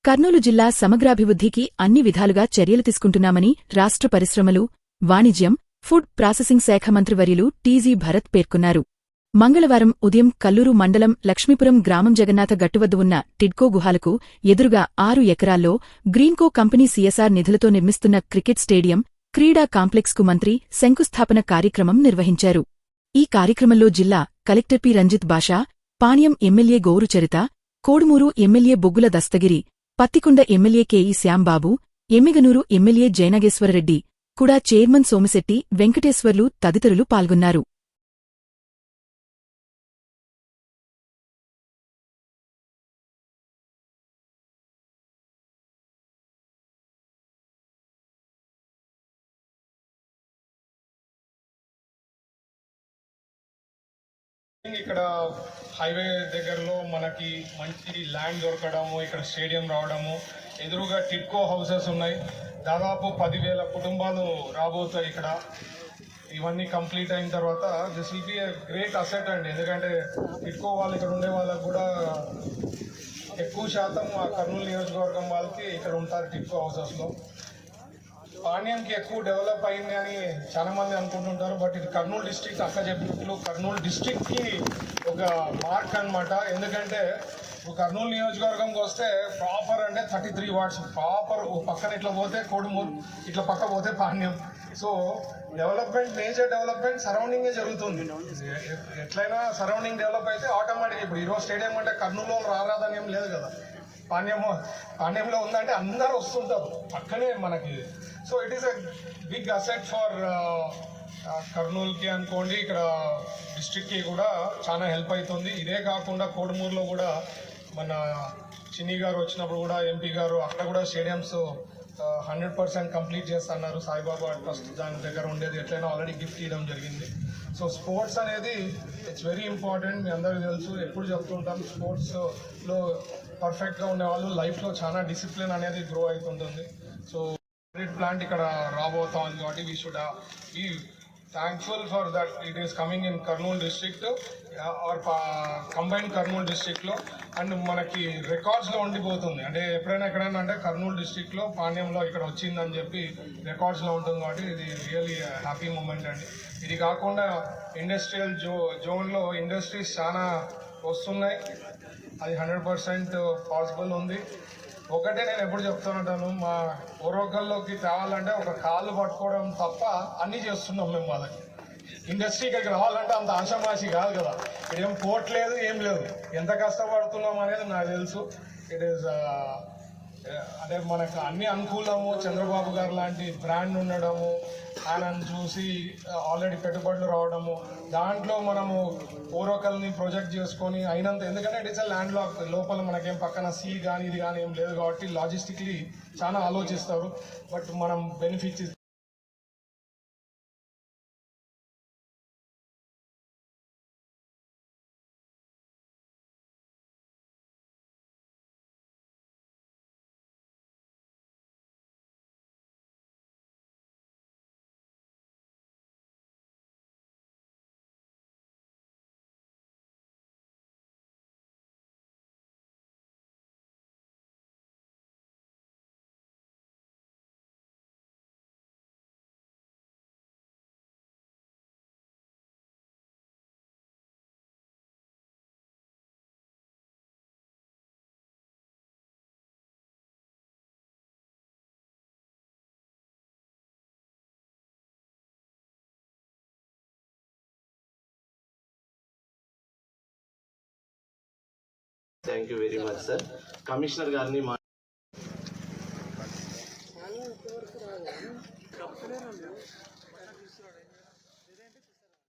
కర్నూలు జిల్లా సమగ్రాభివృద్ధికి అన్ని విధాలుగా చర్యలు తీసుకుంటున్నామని రాష్ట్ర పరిశ్రమలు, వాణిజ్యం, ఫుడ్ ప్రాసెసింగ్ శాఖ మంత్రివర్యులు టీజీ భరత్ పేర్కొన్నారు. మంగళవారం ఉదయం కల్లూరు మండలం లక్ష్మీపురం గ్రామం జగన్నాథ గట్టువద్ద ఉన్న టిడ్కో గుహాలకు ఎదురుగా 6 ఎకరాల్లో గ్రీన్కో కంపెనీ సీఎస్ఆర్ నిధులతో నిర్మిస్తున్న క్రికెట్ స్టేడియం, క్రీడా కాంప్లెక్స్కు మంత్రి శంకుస్థాపన కార్యక్రమం నిర్వహించారు. ఈ కార్యక్రమంలో జిల్లా collector P. Ranjit Basha, Panyam MLA Gowru Charitha, Kodumuru MLA Boggula Dastagiri, Pattikonda MLA K E Shyambabu, Yemmiganur MLA Jayanageswara Reddy, KUDA chairman Somisetti Venkateswarlu తదితరులు పాల్గొన్నారు. ఇక్కడ హైవే దగ్గరలో మనకి మంచి ల్యాండ్ దొరకడము, ఇక్కడ స్టేడియం రావడము, ఎదురుగా టిడ్కో హౌసెస్ ఉన్నాయి. దాదాపు 10,000 కుటుంబాలు రాబోతాయి ఇక్కడ. ఇవన్నీ కంప్లీట్ అయిన తర్వాత this will be a great asset అండి. ఎందుకంటే టిడ్కో వాళ్ళు ఇక్కడ ఉండే వాళ్ళకు కూడా ఎక్కువ శాతం ఆ కర్నూలు నియోజకవర్గం వాళ్ళకి ఇక్కడ ఉంటారు టిడ్కో హౌసెస్లో. పాణ్యంకి ఎక్కువ డెవలప్ అయింది అని చాలా మంది అనుకుంటుంటారు. బట్ ఇది కర్నూలు డిస్ట్రిక్ట్ అక్క చెప్పినట్లు కర్నూలు డిస్ట్రిక్ట్కి ఒక మార్క్ అనమాట. ఎందుకంటే ఇప్పుడు కర్నూలు నియోజకవర్గంకి వస్తే ప్రాపర్ అంటే 33 వార్డ్స్ ప్రాపర్. పక్కన ఇట్లా పోతే కోడుమూరు, ఇట్లా పక్క పోతే Panyam. So development, major development సరౌండింగే జరుగుతుంది. ఎట్లయినా సరౌండింగ్ డెవలప్ అయితే ఆటోమేటిక్. ఇప్పుడు ఈరోజు స్టేడియం అంటే కర్నూలులో రారాదని ఏం లేదు కదా. పాణ్యంలో ఉందంటే అందరూ వస్తుంటారు పక్కనే మనకి. So it is a big asset for కర్నూలుకి అనుకోండి, ఇక్కడ డిస్ట్రిక్ట్కి కూడా చాలా హెల్ప్ అవుతుంది. ఇదే కాకుండా కోడుమూరులో కూడా మన చిన్ని గారు వచ్చినప్పుడు కూడా ఎంపీ గారు అక్కడ కూడా స్టేడియంస్ 100% కంప్లీట్ చేస్తున్నారు. సాయిబాబా ట్రస్ట్ దాని దగ్గర ఉండేది ఎట్లయినా ఆల్రెడీ గిఫ్ట్ ఇవ్వడం జరిగింది. సో స్పోర్ట్స్ అనేది ఇట్స్ వెరీ ఇంపార్టెంట్. మీ అందరికీ తెలుసు, ఎప్పుడు చెప్తుంటాం స్పోర్ట్స్లో పర్ఫెక్ట్గా ఉండే వాళ్ళు లైఫ్లో చాలా డిసిప్లిన్ అనేది గ్రో అవుతుంటుంది. సో ప్లాంట్ ఇక్కడ రాబోతా ఉంది కాబట్టి we should be thankful for that it is coming in Kurnool district or combined Kurnool డిస్ట్రిక్ట్లో. అండ్ మనకి రికార్డ్స్లో ఉండిపోతుంది. అంటే ఎప్పుడైనా ఎక్కడైనా అంటే కర్నూలు డిస్ట్రిక్ట్లో పాణ్యంలో ఇక్కడ వచ్చిందని చెప్పి రికార్డ్స్లో ఉంటుంది కాబట్టి ఇది రియల్లీ హ్యాపీ మూమెంట్ అండి. ఇది కాకుండా ఇండస్ట్రియల్ జోన్లో ఇండస్ట్రీస్ చాలా వస్తున్నాయి. అది 100% పాసిబుల్ ఉంది. ఒకటే నేను ఎప్పుడు చెప్తుంటాను, మా ఓరోకల్లోకి తేవాలంటే ఒక కాళ్ళు పట్టుకోవడం తప్ప అన్నీ చేస్తున్నాం మేము. వాళ్ళకి ఇండస్ట్రీ ఇక్కడికి రావాలంటే అంత ఆషామాషి కాదు కదా. ఇదేం పోర్ట్ లేదు, ఏం లేదు. ఎంత కష్టపడుతున్నాం అనేది నాకు తెలుసు. ఇట్ ఈస్ అదే మనకు అన్ని అనుకూలము. చంద్రబాబు గారు లాంటి బ్రాండ్ ఉండడము, ఆయనను చూసి ఆల్రెడీ పెట్టుబడులు రావడము, దాంట్లో మనము ఓరోకల్ని ప్రొజెక్ట్ చేసుకొని అయినంత. ఎందుకంటే it is a land lock, లోపల మనకేం పక్కన సీ కానీ ఇది కానీ ఏం లేదు కాబట్టి లాజిస్టిక్లీ చాలా ఆలోచిస్తారు. బట్ మనం benefits thank you very much sir. Commissioner గారిని